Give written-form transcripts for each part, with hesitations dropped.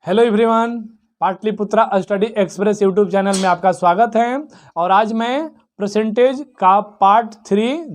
Hello everyone, Pataliputra study express YouTube channel में आपका स्वागत है। और आज मैं परसेंटेज का पार्ट 3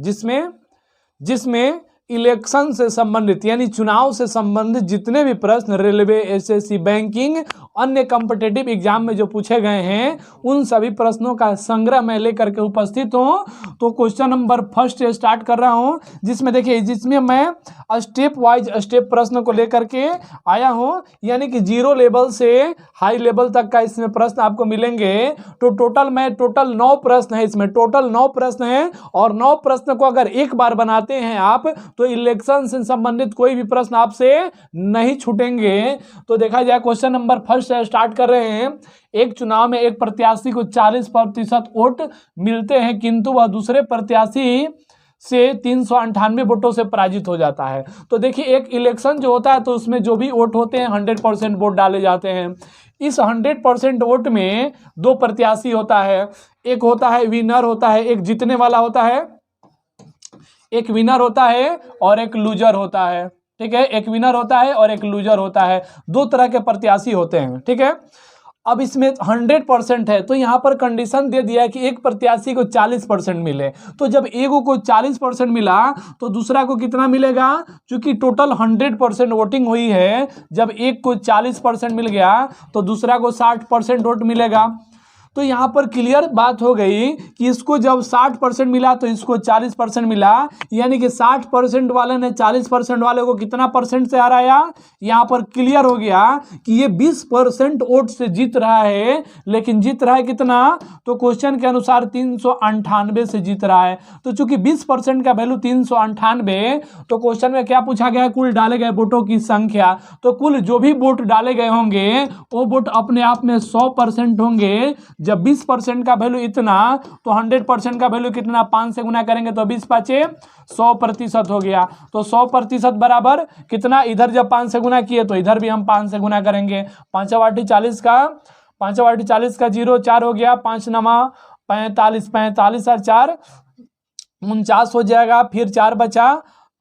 जिसमें इलेक्शन से संबंधित यानी चुनाव से संबंधित जितने भी प्रश्न रेलवे, एसएससी, बैंकिंग, अन्य कॉम्पिटिटिव एग्जाम में जो पूछे गए हैं उन सभी प्रश्नों का संग्रह मैं लेकर के उपस्थित हूं। तो क्वेश्चन नंबर फर्स्ट स्टार्ट कर रहा हूं, जिसमें मैं स्टेप वाइज स्टेप प्रश्न को लेकर के आया हूं, यानी कि जीरो लेवल से हाई लेवल तक का इसमें प्रश्न आपको मिलेंगे। तो टोटल 9 प्रश्न है, इसमें टोटल 9 प्रश्न है और 9 प्रश्न को अगर एक बार बनाते हैं आप तो इलेक्शन से संबंधित कोई भी प्रश्न आपसे नहीं छूटेंगे। तो देखा जाए क्वेश्चन नंबर फर्स्ट स्टार्ट कर रहे हैं। एक चुनाव में एक प्रत्याशी को 40% वोट मिलते हैं, किंतु वह दूसरे प्रत्याशी से 398 वोटों से पराजित हो जाता है। तो देखिए, एक इलेक्शन जो होता है तो उसमें जो भी वोट होते हैं 100% वोट डाले जाते हैं। इस 100% वोट में 2 प्रत्याशी होता है, एक होता है विनर होता है, एक जीतने वाला होता है, एक विनर होता है और एक लूजर होता है। ठीक है, एक विनर होता है और एक लूजर होता है। 2 तरह के प्रत्याशी होते हैं। ठीक है, अब इसमें 100% है तो यहाँ पर कंडीशन दे दिया है कि एक प्रत्याशी को 40% मिले। तो जब एक को 40% मिला तो दूसरा को कितना मिलेगा? क्योंकि टोटल 100% वोटिंग हुई है, जब एक को 40% मिल गया तो दूसरा को 60% वोट मिलेगा। तो यहाँ पर क्लियर बात हो गई कि इसको जब 60% मिला तो इसको 40% मिला, यानी कि 60% वाले ने 40% वाले को कितना परसेंट से हराया? यहाँ पर क्लियर हो गया कि ये 20% वोट से जीत रहा है, लेकिन जीत रहा है कितना? तो क्वेश्चन के अनुसार 398 से जीत रहा है। तो चूंकि 20% का वैल्यू 398, तो क्वेश्चन में क्या पूछा गया है? कुल डाले गए वोटों की संख्या। तो कुल जो भी वोट डाले गए होंगे वो वोट अपने आप में 100% होंगे। जब 20% का वैल्यू इतना तो 100% का वैल्यू कितना? 5 से गुना करेंगे तो 20 5 100% हो गया। तो 100% बराबर कितना? इधर जब 5 से गुना किए तो इधर भी हम 5 से गुना करेंगे। 5 वाटी 40 का 0 4 हो गया, 5 नमा 45, 45 और 4 49 हो जाएगा। फिर 4 बचा,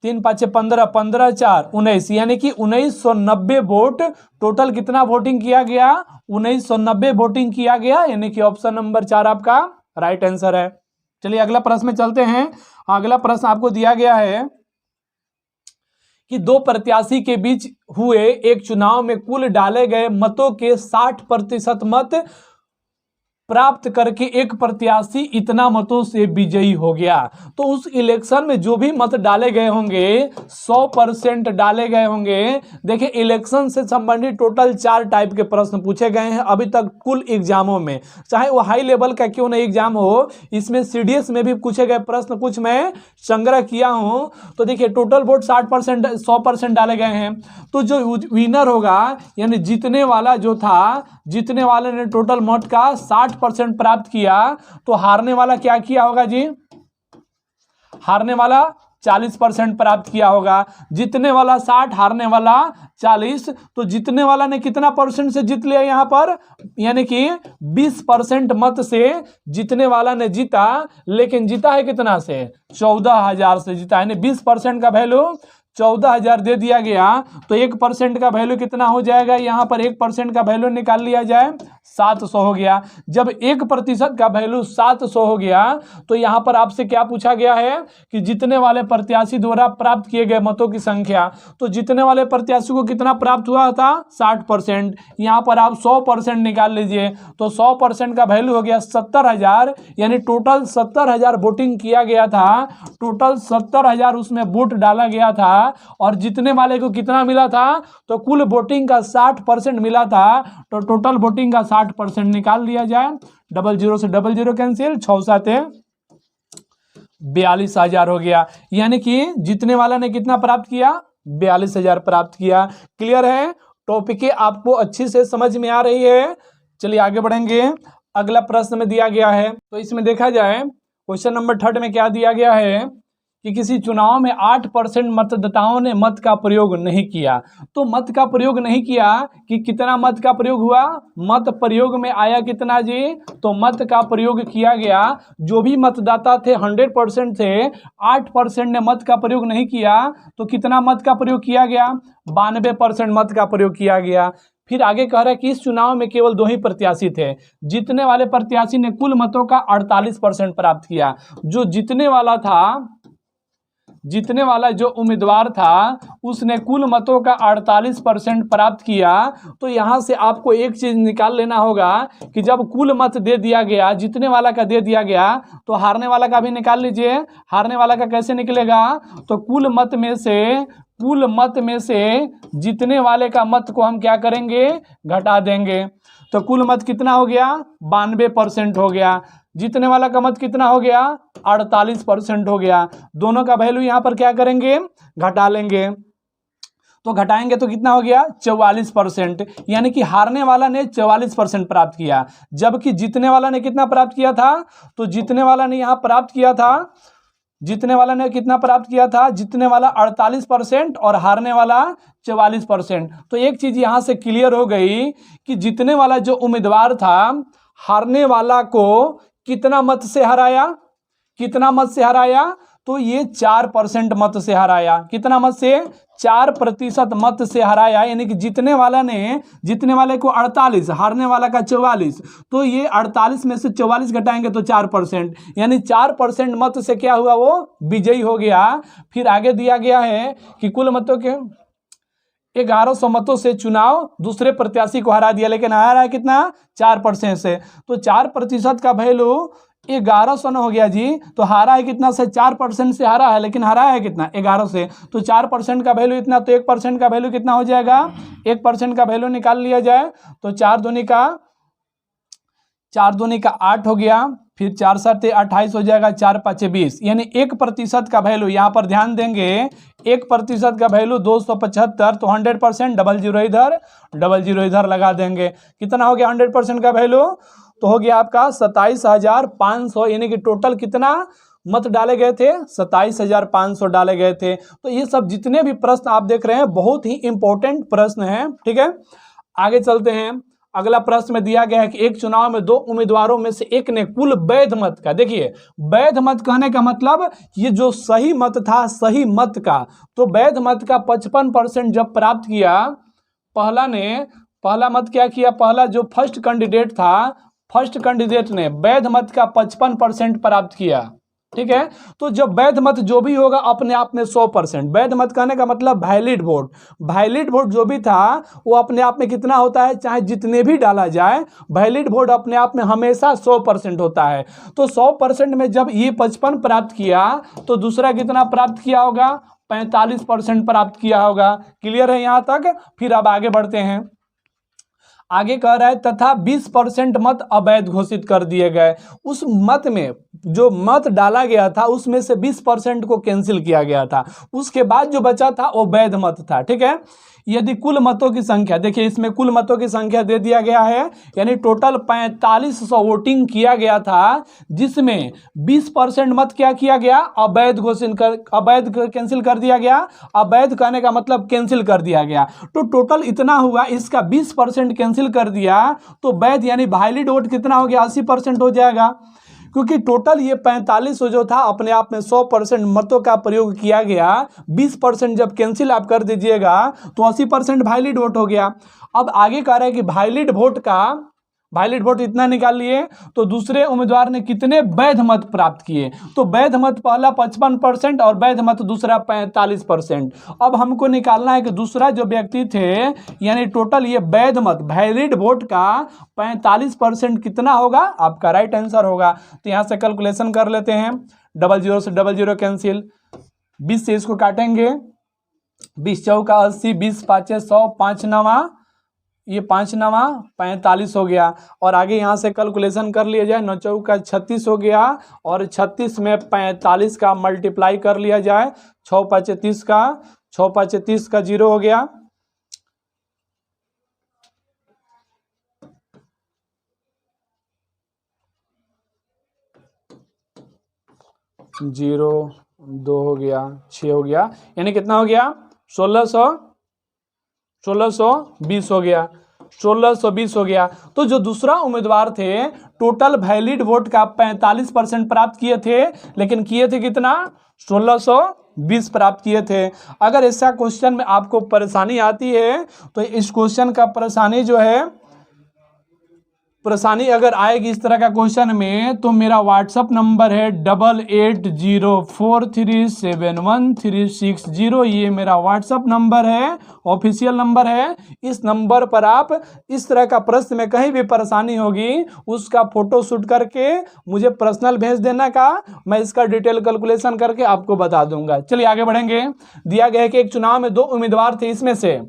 3 5 15, 15 4 19, यानी कि 1990 वोट टोटल कितना वोटिंग किया गया? 1990 वोटिंग किया गया, यानी कि ऑप्शन नंबर 4 आपका राइट आंसर है। चलिए अगला प्रश्न में चलते हैं। अगला प्रश्न आपको दिया गया है कि 2 प्रत्याशी के बीच हुए एक चुनाव में कुल डाले गए मतों के 60% मत प्राप्त करके एक प्रत्याशी इतना मतों से विजयी हो गया। तो उस इलेक्शन में जो भी मत डाले गए होंगे 100% डाले गए होंगे। देखिए, इलेक्शन से संबंधित टोटल 4 टाइप के प्रश्न पूछे गए हैं अभी तक कुल एग्जामों में, चाहे वो हाई लेवल का क्यों नहीं एग्जाम हो। इसमें सीडीएस में भी पूछे गए प्रश्न कुछ मैं संग्रह किया हूं। तो देखिए, टोटल वोट 60% 100% डाले गए हैं। तो जो विनर होगा यानी जीतने वाला जो था, जीतने वाले ने टोटल वोट का 60% प्राप्त किया, तो हारने वाला क्या किया होगा जी? हारने वाला 40% प्राप्त किया होगा। जीतने वाला 60, हारने वाला 40। तो जीतने वाला ने कितना परसेंट से जीत लिया यहाँ पर? यानी कि 20% मत से जीतने वाला ने जीता, लेकिन जीता है कितना से? 14,000 से जीता, यानी 20% का वैल्यू 14,000 दे दिया गया। तो 1% का वैल्यू कितना हो जाएगा? यहाँ पर 1% का वैल्यू निकाल लिया जाए, 700 हो गया। जब 1% का वैल्यू 700 हो गया तो यहाँ पर आपसे क्या पूछा गया है कि जीतने वाले प्रत्याशी द्वारा प्राप्त किए गए मतों की संख्या। तो जीतने वाले प्रत्याशी को कितना प्राप्त हुआ था? 60%। यहाँ पर आप 100% निकाल लीजिए, तो 100% का वैल्यू हो गया 70,000, यानी टोटल 70,000 वोटिंग किया गया था। टोटल 70,000 उसमें वोट डाला गया था और जीतने वाले को कितना मिला था? तो कुल वोटिंग का 60% मिला था। तो टोटल वोटिंग का 60% निकाल लिया जाए, 00 से 00 कैंसिल, 6 7 42,000 हो गया। यानी कि जीतने वाला ने कितना प्राप्त किया? 42,000 प्राप्त किया। क्लियर है? टॉपिक आपको अच्छी से समझ में आ रही है? चलिए आगे बढ़ेंगे। अगला प्रश्न में दिया गया है, तो इसमें देखा जाए क्वेश्चन नंबर 3 में क्या दिया गया है कि किसी चुनाव में 8% मतदाताओं ने मत का प्रयोग नहीं किया। तो मत का प्रयोग नहीं किया कि कितना मत का प्रयोग हुआ, मत प्रयोग में आया कितना जी, तो मत का प्रयोग किया गया, जो भी मतदाता थे 100% थे, 8% ने मत का प्रयोग नहीं किया, तो कितना मत का प्रयोग किया गया, 92% मत का प्रयोग किया गया। फिर आगे कह रहा है कि इस चुनाव में केवल 2 ही प्रत्याशी थे, जीतने वाले प्रत्याशी ने कुल मतों का 48% प्राप्त किया। जो जीतने वाला था, जीतने वाला जो उम्मीदवार था, उसने कुल मतों का 48% प्राप्त किया। तो यहां से आपको एक चीज निकाल लेना होगा कि जब कुल मत दे दिया गया, जीतने वाला का दे दिया गया, तो हारने वाला का भी निकाल लीजिए। हारने वाला का कैसे निकलेगा, तो कुल मत में से जीतने वाले का मत को हम क्या करेंगे, घटा देंगे। तो कुल मत कितना हो गया, 92% हो गया। जीतने वाला का मत कितना हो गया, 48% हो गया। दोनों का वैल्यू यहां पर क्या करेंगे, घटा लेंगे। तो घटाएंगे तो कितना हो गया, 44%। यानी कि हारने वाला ने 44% प्राप्त किया, जबकि जीतने वाला ने कितना प्राप्त किया था, तो जीतने वाला ने यहां प्राप्त किया था, जीतने वाला ने कितना प्राप्त किया था, जीतने वाला 48% और हारने वाला 44%। तो एक चीज यहां से क्लियर हो गई कि जीतने वाला जो उम्मीदवार था, हारने वाला को कितना मत से हराया, कितना मत से हराया, तो ये 4% मत से हराया। कितना मत से, 4% मत से हराया। यानी कि जीतने वाले को 48, हारने वाला का 44, तो ये 48 में से 44 घटाएंगे तो 4%, यानी 4% मत से क्या हुआ, वो विजयी हो गया। फिर आगे दिया गया है कि कुल मतों के 1100 मतों से चुनाव दूसरे प्रत्याशी को हरा दिया, लेकिन हारा है कितना, 4% से। तो 4% का वैल्यू 1100 न हो गया जी, तो हारा है कितना से, 4% से हारा है, लेकिन हारा है कितना, 11 से। तो 4% का वैल्यू इतना, तो 1% का वैल्यू कितना हो जाएगा, 1% का वैल्यू निकाल लिया जाए तो 4 दूनी का 8 हो गया, फिर 4 7 28 हो जाएगा, 4 5 20। यानी 1% का वैल्यू, यहाँ पर ध्यान देंगे 1% का वैल्यू 275, तो 100%, डबल जीरो इधर लगा देंगे। कितना हो गया 100% का वैल्यू, तो हो गया आपका 27,500। यानी कि टोटल कितना मत डाले गए थे, 27,500 डाले गए थे। तो ये सब जितने भी प्रश्न आप देख रहे हैं बहुत ही इंपॉर्टेंट प्रश्न हैं, ठीक है। आगे चलते हैं। अगला प्रश्न में दिया गया है कि एक चुनाव में 2 उम्मीदवारों में से एक ने कुल वैध मत का, देखिए वैध मत कहने का मतलब ये जो सही मत था, सही मत का, तो वैध मत का 55% जब प्राप्त किया, पहला मत क्या किया, पहला जो फर्स्ट कैंडिडेट था, फर्स्ट कैंडिडेट ने वैध मत का 55% प्राप्त किया, ठीक है। तो जब वैध मत जो भी होगा अपने आप में 100%, वैध मत कहने का मतलब वैलिड वोट, वैलिड वोट जो भी था वो अपने आप में कितना होता है, चाहे जितने भी डाला जाए, वैलिड वोट अपने आप में हमेशा 100% होता है। तो 100% में जब ये 55 प्राप्त किया, तो दूसरा कितना प्राप्त किया होगा, 45% प्राप्त किया होगा। क्लियर है यहां तक। फिर अब आगे बढ़ते हैं। आगे कह रहा है तथा 20% मत अवैध घोषित कर दिए गए। उस मत में जो मत डाला गया था उसमें से 20% को कैंसिल किया गया था, उसके बाद जो बचा था वो वैध मत था, ठीक है। यदि कुल मतों की संख्या, देखिए इसमें कुल मतों की संख्या दे दिया गया है, यानी टोटल 4500 वोटिंग किया गया था, जिसमें 20% मत क्या किया गया, अवैध कैंसिल कर दिया गया। अवैध कहने का मतलब कैंसिल कर दिया गया। तो टोटल इतना हुआ, इसका 20% कैंसिल कर दिया, तो वैध यानी वैलिड वोट कितना हो गया, 80% हो जाएगा। क्योंकि टोटल ये 45 जो था अपने आप में 100% मतों का प्रयोग किया गया, 20% जब कैंसिल आप कर दीजिएगा तो 80% वैलिड वोट हो गया। अब आगे कह रहा है कि वैलिड वोट इतना निकाल लिए, तो दूसरे उम्मीदवार ने कितने वैध मत प्राप्त किए, तो वैध मत पहला 55% और वैध मत दूसरा 45%। अब हमको निकालना है कि दूसरा जो व्यक्ति थे, यानी टोटल ये वैध मत वैलिड वोट का 45% कितना होगा, आपका राइट आंसर होगा। तो यहां से कैलकुलेशन कर लेते हैं, डबल जीरो से डबल जीरो कैंसिल, 20 से इसको काटेंगे, 20 चौका 80, 20 पाँचे 100, 5 नवा, ये 5 नवा 45 हो गया। और आगे यहाँ से कैलकुलेशन कर लिया जाए, 9 चौका 36 हो गया, और 36 में 45 का मल्टीप्लाई कर लिया जाए, 6 पाँचे 30 का, 6 पाँचे 30 का 0 हो गया, जीरो 2 हो गया, 6 हो गया, यानी कितना हो गया 1620 हो गया, 1620 हो गया। तो जो दूसरा उम्मीदवार थे टोटल वैलिड वोट का 45% प्राप्त किए थे, लेकिन किए थे कितना 1620 प्राप्त किए थे। अगर ऐसा क्वेश्चन में आपको परेशानी आती है तो इस क्वेश्चन का परेशानी अगर आएगी इस तरह का क्वेश्चन में, तो मेरा व्हाट्सअप नंबर है 8804371360। ये मेरा व्हाट्सअप नंबर है, ऑफिशियल नंबर है। इस नंबर पर आप इस तरह का प्रश्न में कहीं भी परेशानी होगी उसका फोटो शूट करके मुझे पर्सनल भेज देना का, मैं इसका डिटेल कैलकुलेशन करके आपको बता दूंगा। चलिए आगे बढ़ेंगे। दिया गया है कि एक चुनाव में 2 उम्मीदवार थे, इसमें से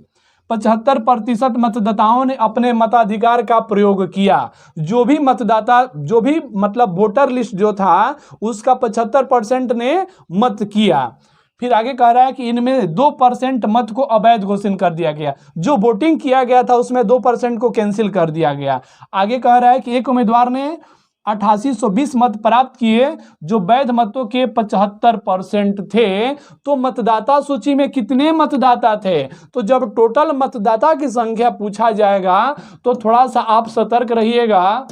75% मतदाताओं ने अपने मताधिकार का प्रयोग किया। जो भी मतलब वोटर लिस्ट जो था उसका 75% ने मत किया। फिर आगे कह रहा है कि इनमें 2% मत को अवैध घोषित कर दिया गया। जो वोटिंग किया गया था उसमें 2% को कैंसिल कर दिया गया। आगे कह रहा है कि एक उम्मीदवार ने 8820 मत प्राप्त किए, जो वैध मतों के 75% थे। तो मतदाता सूची में कितने मतदाता थे? तो जब टोटल मतदाता की संख्या पूछा जाएगा तो थोड़ा सा आप सतर्क रहिएगा।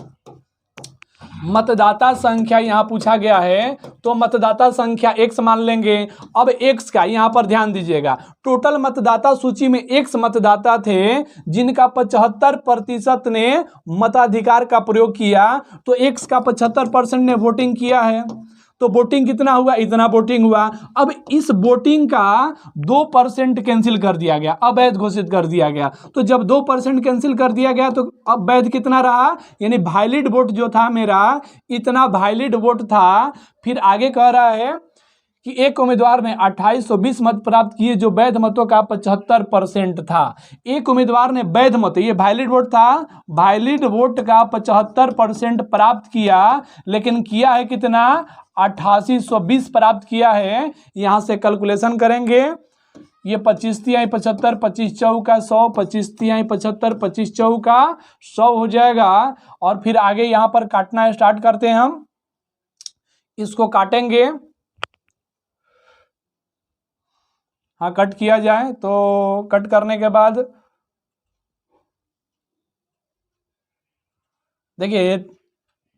मतदाता संख्या यहां पूछा गया है तो मतदाता संख्या x मान लेंगे। अब x का यहां पर ध्यान दीजिएगा, टोटल मतदाता सूची में x मतदाता थे जिनका 75% ने मताधिकार का प्रयोग किया, तो x का 75% ने वोटिंग किया है। तो वोटिंग कितना हुआ? इतना वोटिंग हुआ। अब इस वोटिंग का 2% कैंसिल कर दिया गया, अवैध घोषित कर दिया गया। तो जब 2% कैंसिल कर दिया गया तो अब वैध कितना रहा, यानी वैलिड वोट जो था मेरा, इतना वैलिड वोट था। फिर आगे कह रहा है कि एक उम्मीदवार ने 2820 मत प्राप्त किए, जो वैध मतों का 75% था। एक उम्मीदवार ने वैध मत, ये वैलिड वोट था, वैलिड वोट का 75% प्राप्त किया, लेकिन किया है कितना 8820 प्राप्त किया है। यहां से कैलकुलेशन करेंगे, ये 25 तिहाई 75, 25 चौका 100, 25 तिहाई 75, 25 चौका 100 हो जाएगा। और फिर आगे यहां पर काटना स्टार्ट करते हैं हम, इसको काटेंगे। हाँ, कट किया जाए तो कट करने के बाद देखिए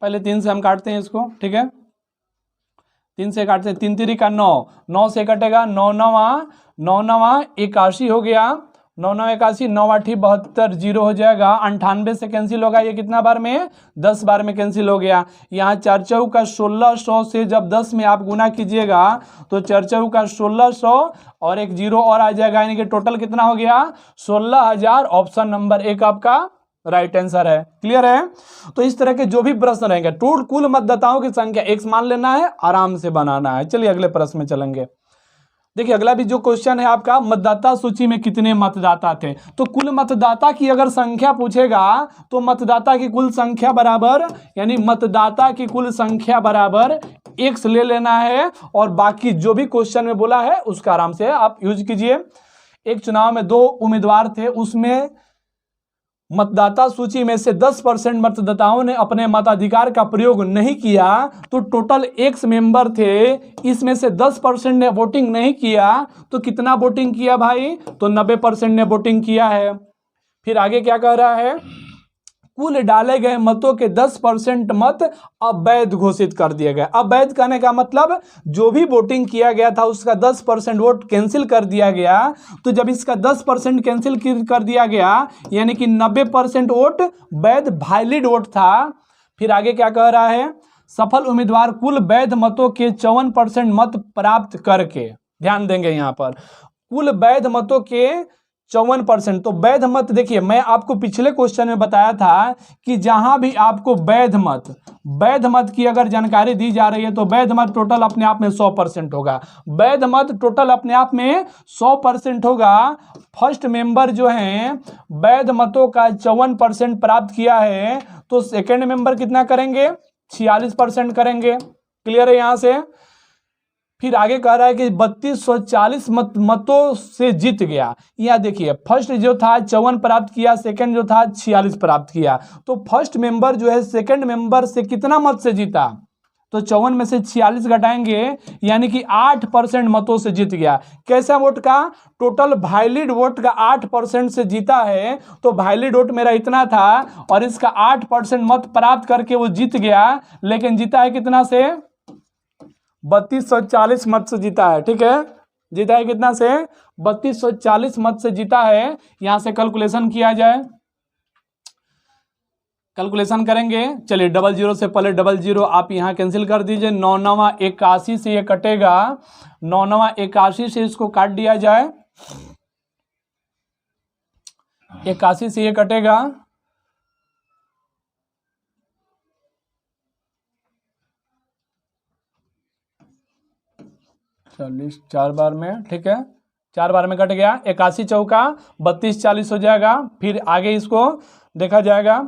पहले 3 से हम काटते हैं इसको, ठीक है। 3 से काटते हैं, 3 3 का 9, 9 से कटेगा 9 9 9 9 81 हो गया, 9 9 81, 9 8 72, 0 हो जाएगा। 98 से कैंसिल होगा, ये कितना बार में 10 बार में कैंसिल हो गया। यहाँ 4 चौक का 1600 से जब 10 में आप गुना कीजिएगा तो 4 चौक का 1600 और एक 0 और आ जाएगा, यानी कि टोटल कितना हो गया 16000। ऑप्शन नंबर 1 आपका राइट आंसर है। क्लियर है? तो इस तरह के जो भी प्रश्न रहेंगे, कुल मतदाताओं की संख्या x मान लेना है, आराम से बनाना है। चलिए अगले प्रश्न में चलेंगे। देखिए अगला भी जो क्वेश्चन है आपका, मतदाता सूची में कितने मतदाता थे। तो कुल मतदाता की अगर संख्या पूछेगा तो मतदाता की कुल संख्या बराबर, यानी मतदाता की कुल संख्या बराबर x ले लेना है, और बाकी जो भी क्वेश्चन में बोला है उसका आराम से आप यूज कीजिए। एक चुनाव में 2 उम्मीदवार थे, उसमें मतदाता सूची में से 10% मतदाताओं ने अपने मताधिकार का प्रयोग नहीं किया। तो टोटल x मेंबर थे, इसमें से 10% ने वोटिंग नहीं किया, तो कितना वोटिंग किया भाई? तो 90% ने वोटिंग किया है। फिर आगे क्या कह रहा है, कुल डाले गए मतों के 10% मत अवैध घोषित कर दिए गए। अवैध कहने का मतलब जो भी वोटिंग किया गया था उसका 10% वोट कैंसिल कर दिया गया। तो जब इसका 10% कैंसिल कर दिया गया, यानी कि 90% वोट वैध वैलिड वोट था। फिर आगे क्या कह रहा है, सफल उम्मीदवार कुल वैध मतों के 54% मत प्राप्त करके, ध्यान देंगे यहां पर, कुल वैध मतों के 54%। तो वैध मत, देखिए मैं आपको पिछले क्वेश्चन में बताया था कि जहां भी आपको वैध मत की अगर जानकारी दी जा रही है तो वैध मत टोटल अपने आप में 100% होगा। वैध मत टोटल अपने आप में 100% होगा। फर्स्ट मेंबर जो है वैध मतों का 54% प्राप्त किया है, तो सेकेंड मेंबर कितना करेंगे 46% करेंगे। क्लियर है यहां से? फिर आगे कह रहा है कि 3240 मतों से जीत गया। यह देखिए फर्स्ट जो था 54 प्राप्त किया, सेकंड जो था 46 प्राप्त किया। तो फर्स्ट मेंबर जो है सेकंड मेंबर से कितना मत से जीता? तो 54 में से 46 घटाएंगे यानी कि 8% मतों से जीत गया। कैसा वोट का? टोटल वैलिड वोट का 8% से जीता है, तो वैलिड वोट मेरा इतना था और इसका 8% मत प्राप्त करके वो जीत गया, लेकिन जीता है कितना से? 3240 मत से जीता है। ठीक है, जीता है कितना से? 3240 मत से जीता है। यहां से कैलकुलेशन किया जाए, कैलकुलेशन करेंगे। चलिए 00 से पहले 00 आप यहां कैंसिल कर दीजिए। 9 9 81 से ये कटेगा, 9 9 81 से इसको काट दिया जाए, 81 से ये कटेगा, चालीस 4 बार में। ठीक है, 4 बार में कट गया। 81 चौका 32 40 हो जाएगा। फिर आगे इसको देखा जाएगा,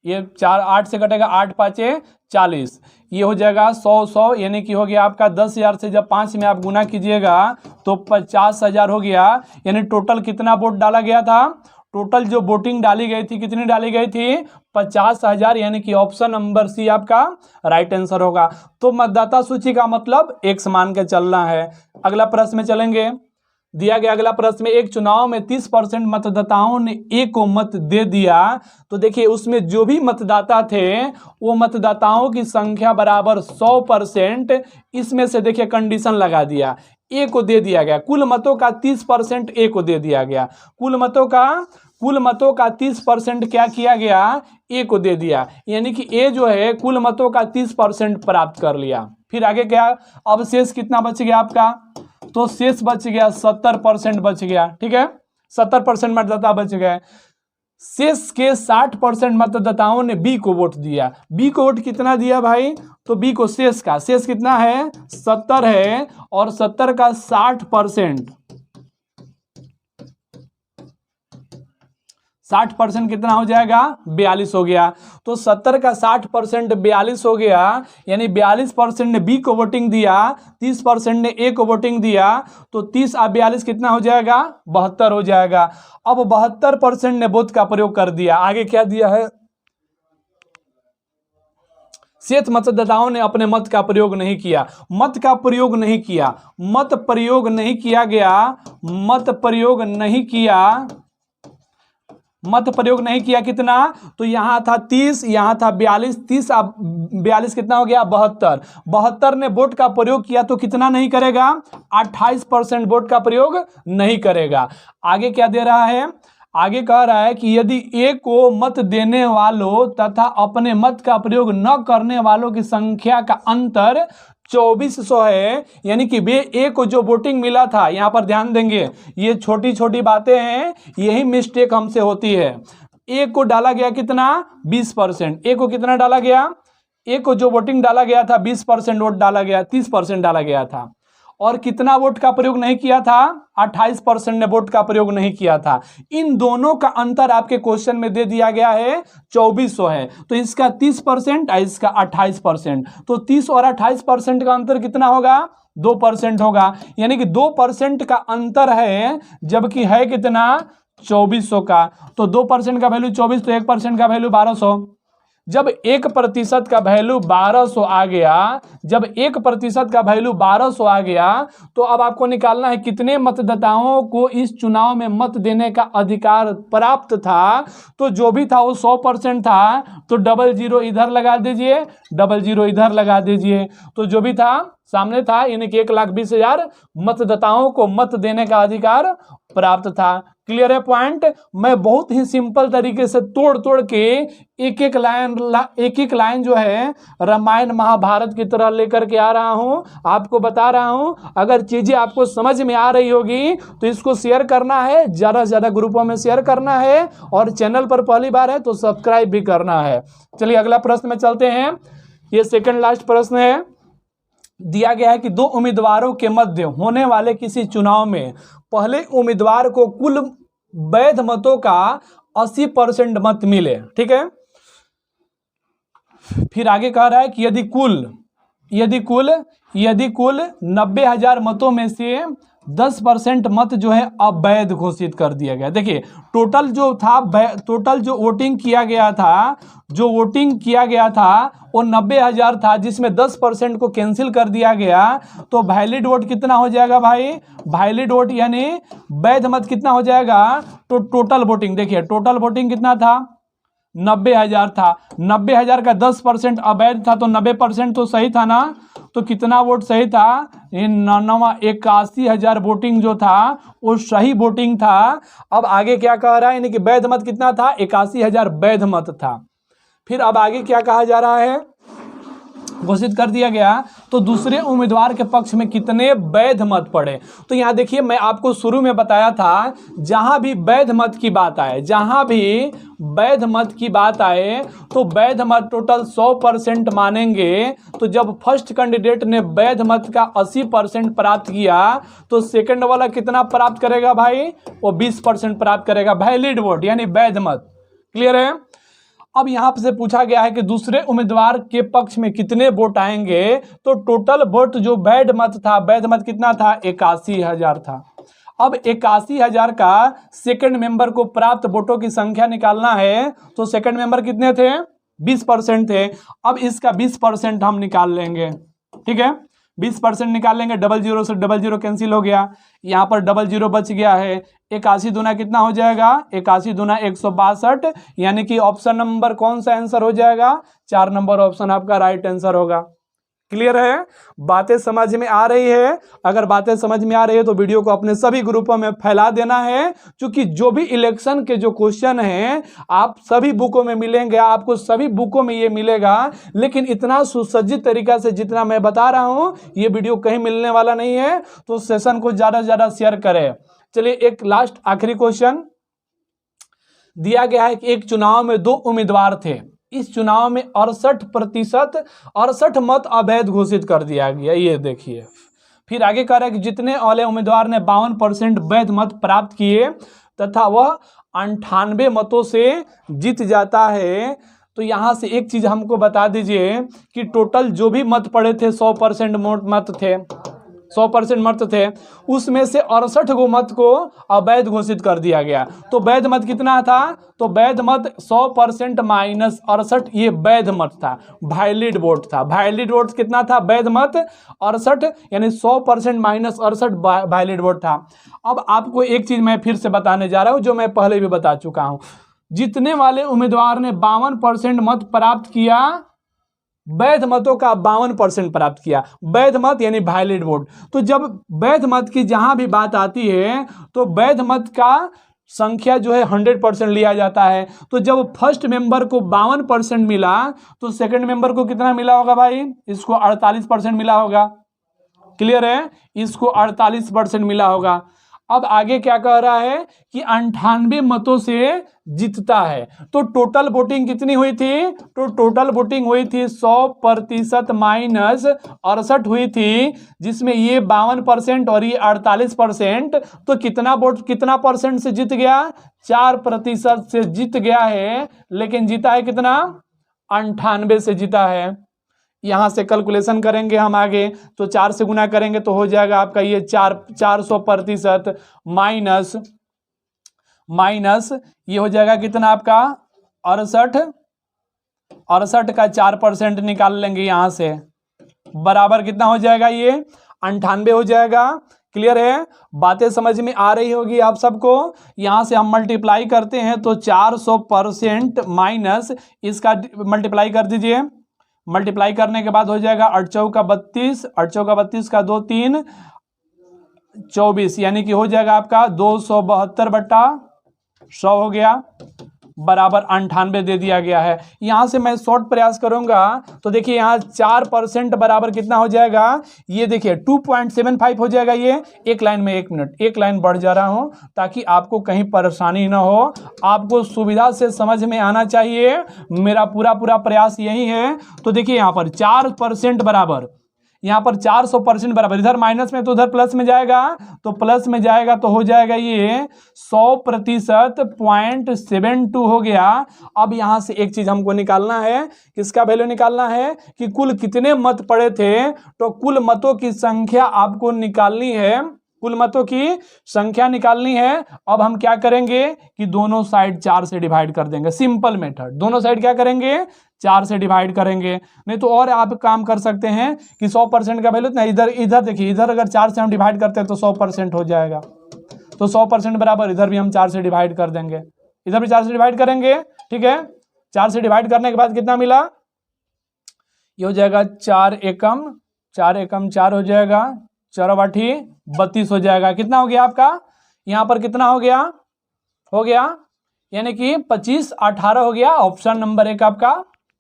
ये 4 8 से कटेगा, 8 5 40, ये हो जाएगा 100 100 यानी कि हो गया आपका 10,000 से जब 5 में आप गुना कीजिएगा तो 50,000 हो गया। यानी टोटल कितना वोट डाला गया था? टोटल जो वोटिंग डाली गई थी कितनी डाली गई थी? 50,000, यानी कि ऑप्शन नंबर सी आपका राइट आंसर होगा। तो मतदाता सूची का मतलब X मान के चलना है। अगला प्रश्न में चलेंगे। दिया गया अगला प्रश्न में, एक चुनाव में 30% मतदाताओं ने ए को मत दे दिया, तो देखिए उसमें जो भी मतदाता थे वो मतदाताओं की संख्या बराबर 100%। इसमें से देखिए कंडीशन लगा दिया, ए को दे दिया गया, कुल मतों का 30% ए को दे दिया गया, कुल मतों का 30% क्या किया गया? ए को दे दिया, यानी कि ए जो है कुल मतों का 30% प्राप्त कर लिया। फिर आगे क्या? अब शेष कितना बच गया आपका? तो शेष बच गया 70% बच गया। ठीक है, 70% मतदाता बच गए। शेष के 60% मतदाताओं ने बी को वोट दिया। बी को वोट कितना दिया भाई? तो बी को शेष कितना है? 70 है, और 70 का 60% 60% कितना हो जाएगा? 42 हो गया। तो 70 का 60% 42 हो गया, यानी 42% ने बी को वोटिंग दिया, 30% ने ए को वोटिंग दिया, तो 30 और 42 कितना हो जाएगा? 72 हो जाएगा। अब 72% ने वोट का प्रयोग कर दिया। आगे क्या दिया है? शेष मतदाताओं ने अपने मत का प्रयोग नहीं किया। मत का प्रयोग नहीं किया, मत प्रयोग नहीं किया गया, मत प्रयोग नहीं किया, मत प्रयोग नहीं किया। कितना? तो यहां था 30, यहां था 42, 30 अब 42 कितना हो गया? 72। 72 ने वोट का प्रयोग किया तो कितना नहीं करेगा? 28% वोट का प्रयोग नहीं करेगा। आगे क्या दे रहा है? आगे कह रहा है कि यदि ए को मत देने वालों तथा अपने मत का प्रयोग न करने वालों की संख्या का अंतर 2400 है, यानी कि बे ए को जो वोटिंग मिला था, यहां पर ध्यान देंगे, ये छोटी छोटी बातें हैं, यही मिस्टेक हमसे होती है। ए को डाला गया कितना? 20%। ए को कितना डाला गया? ए को जो वोटिंग डाला गया था 20% वोट डाला गया, 30% डाला गया था। और कितना वोट का प्रयोग नहीं किया था? 28% ने वोट का प्रयोग नहीं किया था। इन दोनों का अंतर आपके क्वेश्चन में दे दिया गया है, 2400 है। तो इसका 30% और इसका 28%, तो 30 और 28% का अंतर कितना होगा? 2% होगा, यानी कि 2% का अंतर है, जबकि है कितना? 2400 का। तो 2% का वैल्यू 24, तो 1% का वैल्यू 1200। जब 1% का वैल्यू 1200 आ गया, जब 1% का वैल्यू 1200 आ गया, तो अब आपको निकालना है कितने मतदाताओं को इस चुनाव में मत देने का अधिकार प्राप्त था। तो जो भी था वो 100% था, तो 00 इधर लगा दीजिए, 00 इधर लगा दीजिए। तो जो भी था सामने था, यानी कि 1,20,000 मतदाताओं को मत देने का अधिकार प्राप्त था। क्लियर है पॉइंट? मैं बहुत ही सिंपल तरीके से तोड़ तोड़ के एक एक लाइन जो है रामायण महाभारत की तरह लेकर के आ रहा हूं, आपको बता रहा हूं। अगर चीजें आपको समझ में आ रही होगी तो इसको शेयर करना है, ज्यादा से ज्यादा ग्रुपों में शेयर करना है, और चैनल पर पहली बार है तो सब्सक्राइब भी करना है। चलिए अगला प्रश्न में चलते हैं। ये सेकंड लास्ट प्रश्न है। दिया गया है कि दो उम्मीदवारों के मध्य होने वाले किसी चुनाव में पहले उम्मीदवार को कुल वैध मतों का 80% मत मिले। ठीक है, फिर आगे कह रहा है कि यदि कुल 90,000 मतों में से 10% मत जो है अवैध घोषित कर दिया गया। देखिए टोटल जो था, टोटल जो वोटिंग किया गया था, वो 90,000 था, जिसमें 10% को कैंसिल कर दिया गया। तो वैलिड वोट कितना हो जाएगा भाई? वैलिड वोट यानी वैध मत कितना हो जाएगा? तो टोटल वोटिंग, देखिए टोटल वोटिंग कितना था? 90,000 था। 90,000 का 10% अवैध था, तो 90% तो सही था ना? तो कितना वोट सही था? 81,000 वोटिंग जो था वो सही वोटिंग था। अब आगे क्या कह रहा है, यानी कि वैध मत कितना था? 81,000 वैध मत था। फिर अब आगे क्या कहा जा रहा है? घोषित कर दिया गया तो दूसरे उम्मीदवार के पक्ष में कितने वैध मत पड़े। तो यहाँ देखिए मैं आपको शुरू में बताया था, जहां भी वैध मत की बात आए, तो वैध मत टोटल 100% मानेंगे। तो जब फर्स्ट कैंडिडेट ने वैध मत का 80% प्राप्त किया, तो सेकंड वाला कितना प्राप्त करेगा भाई? वो 20% प्राप्त करेगा, वैलिड वोट यानी वैध मत। क्लियर है? अब यहां से पूछा गया है कि दूसरे उम्मीदवार के पक्ष में कितने वोट आएंगे। तो टोटल वोट जो वैध मत था, वैध मत कितना था? 81,000 था। अब 81,000 का सेकंड मेंबर को प्राप्त वोटों की संख्या निकालना है। तो सेकंड मेंबर कितने थे? 20% थे। अब इसका 20% हम निकाल लेंगे, ठीक है? 20% निकाल लेंगे, 00 से 00 कैंसिल हो गया, यहाँ पर 00 बच गया है। 81 दूना कितना हो जाएगा? 81 दूना 162, यानी कि ऑप्शन नंबर कौन सा आंसर हो जाएगा? 4 नंबर ऑप्शन आपका राइट आंसर होगा। क्लियर है? बातें समझ में आ रही है? अगर बातें समझ में आ रही है तो वीडियो को अपने सभी ग्रुपों में फैला देना है, क्योंकि जो भी इलेक्शन के जो क्वेश्चन हैं आप सभी बुकों में मिलेंगे, आपको सभी बुकों में ये मिलेगा, लेकिन इतना सुसज्जित तरीका से जितना मैं बता रहा हूं ये वीडियो कहीं मिलने वाला नहीं है। तो सेशन को ज्यादा से ज्यादा शेयर करें। चलिए एक लास्ट आखिरी क्वेश्चन दिया गया है कि एक चुनाव में 2 उम्मीदवार थे। इस चुनाव में 68% मत अवैध घोषित कर दिया गया। ये देखिए फिर आगे कह रहा है कि जितने वाले उम्मीदवार ने 52% वैध मत प्राप्त किए तथा वह 98 मतों से जीत जाता है। तो यहां से एक चीज हमको बता दीजिए कि टोटल जो भी मत पड़े थे 100% मत थे, 100% मत थे, उसमें से 68 गो मत को अवैध घोषित कर दिया गया। तो वैध मत कितना था? तो वैध मत 100% माइनस 68 ये वैध मत था, वैलिड वोट था। वैलिड वोट कितना था? वैध मत 68 यानी 100% माइनस 68 वैलिड वोट था। अब आपको एक चीज मैं फिर से बताने जा रहा हूं जो मैं पहले भी बता चुका हूं। जितने वाले उम्मीदवार ने 52% मत प्राप्त किया, वैध मतों का 52% प्राप्त किया, वैध मत यानी वैलिड वोट। तो जब वैध मत की जहां भी बात आती है तो वैध मत का संख्या जो है 100% लिया जाता है। तो जब फर्स्ट मेंबर को 52% मिला तो सेकंड मेंबर को कितना मिला होगा भाई? इसको 48% मिला होगा। क्लियर है? इसको 48% मिला होगा। अब आगे क्या कह रहा है कि 98 मतों से जीतता है। तो टोटल वोटिंग कितनी हुई थी? तो टोटल वोटिंग हुई थी 100% माइनस 68 हुई थी, जिसमें ये 52% और ये 48%। तो कितना वोट, कितना परसेंट से जीत गया? 4% से जीत गया है। लेकिन जीता है कितना? 98 से जीता है। यहां से कैलकुलेशन करेंगे हम आगे, तो 4 से गुना करेंगे तो हो जाएगा आपका ये 400% माइनस ये हो जाएगा कितना आपका? 68 का 4% निकाल लेंगे यहां से, बराबर कितना हो जाएगा? ये 98 हो जाएगा। क्लियर है? बातें समझ में आ रही होगी आप सबको। यहां से हम मल्टीप्लाई करते हैं तो 400% माइनस इसका मल्टीप्लाई कर दीजिए। मल्टीप्लाई करने के बाद हो जाएगा 8 चौका 32, 8 चौका 32 का 2 3 24, यानी कि हो जाएगा आपका 272/100 हो गया, बराबर 98 दे दिया गया है। यहां से मैं शॉर्ट प्रयास करूंगा तो देखिए यहाँ 4% बराबर कितना हो जाएगा? ये देखिए 2.75 हो जाएगा। ये एक लाइन में, 1 मिनट, एक लाइन बढ़ जा रहा हूं ताकि आपको कहीं परेशानी ना हो, आपको सुविधा से समझ में आना चाहिए। मेरा पूरा प्रयास यही है। तो देखिए यहाँ पर 4% बराबर, यहाँ पर 400% बराबर, इधर माइनस में तो उधर प्लस में जाएगा, तो प्लस में जाएगा तो हो जाएगा ये 100% 0.72 हो गया। अब यहां से एक चीज हमको निकालना है, किसका वैल्यू निकालना है कि कुल कितने मत पड़े थे। तो कुल मतों की संख्या आपको निकालनी है। कुल मतों की संख्या निकालनी है। अब हम क्या करेंगे कि दोनों साइड 4 से डिवाइड कर देंगे, सिंपल मेथड। दोनों साइड क्या करेंगे, 4 से डिवाइड करेंगे। नहीं तो और आप काम कर सकते हैं कि 100% का वैल्यू ना, इधर देखिए, इधर अगर 4 से हम डिवाइड करते हैं तो 100% हो जाएगा। तो 100% बराबर इधर भी हम 4 से डिवाइड कर देंगे, इधर भी 4 से डिवाइड करेंगे। ठीक है, 4 से डिवाइड करने के बाद कितना मिला, ये हो जाएगा 4 एकम 4 हो जाएगा, 4 बाठी 32 हो जाएगा। कितना हो गया आपका, यहाँ पर कितना हो गया यानी कि 25 18 हो गया। ऑप्शन नंबर 1 आपका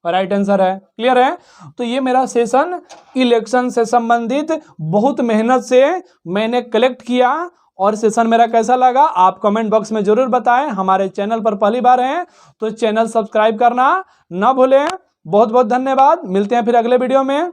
राइट आंसर है। क्लियर है। तो ये मेरा सेशन इलेक्शन से संबंधित बहुत मेहनत से मैंने कलेक्ट किया, और सेशन मेरा कैसा लगा आप कमेंट बॉक्स में जरूर बताएं। हमारे चैनल पर पहली बार हैं तो चैनल सब्सक्राइब करना ना भूलें। बहुत बहुत धन्यवाद, मिलते हैं फिर अगले वीडियो में।